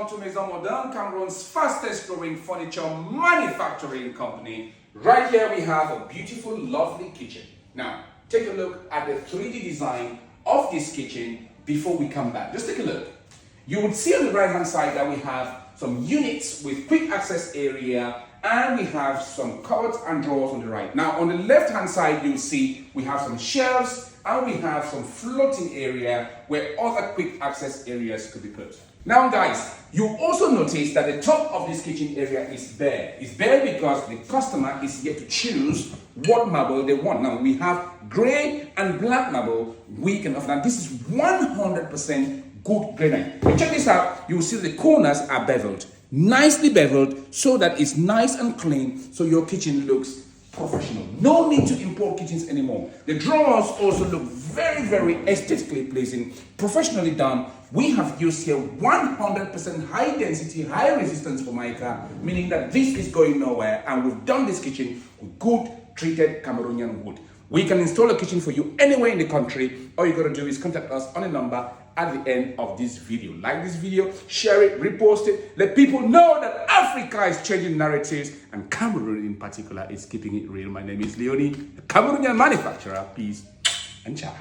welcome to Maison Moderne, Cameroon's fastest growing furniture manufacturing company. Right here we have a beautiful, lovely kitchen. Now, take a look at the 3D design of this kitchen before we come back. Just take a look. You would see on the right hand side that we have some units with quick access area, and we have some cupboards and drawers on the right. Now on the left hand side you'll see we have some shelves and we have some floating area where other quick access areas could be put. Now guys, you also notice that the top of this kitchen area is bare. It's bare because the customer is yet to choose what marble they want. Now we have grey and black marble we can offer. Now this is 100% good granite. Check this out. You will see the corners are beveled, nicely beveled, so that it's nice and clean, so your kitchen looks professional. No need to import kitchens anymore. The drawers also look very, very aesthetically pleasing, professionally done. We have used here 100% high density, high resistance formica, meaning that this is going nowhere, and we've done this kitchen with good treated Cameroonian wood. We can install a kitchen for you anywhere in the country. All you gotta do is contact us on a number at the end of this video. Like this video, share it, repost it, let people know that Africa is changing narratives and Cameroon in particular is keeping it real. My name is Leonie, the Cameroonian manufacturer. Peace and ciao.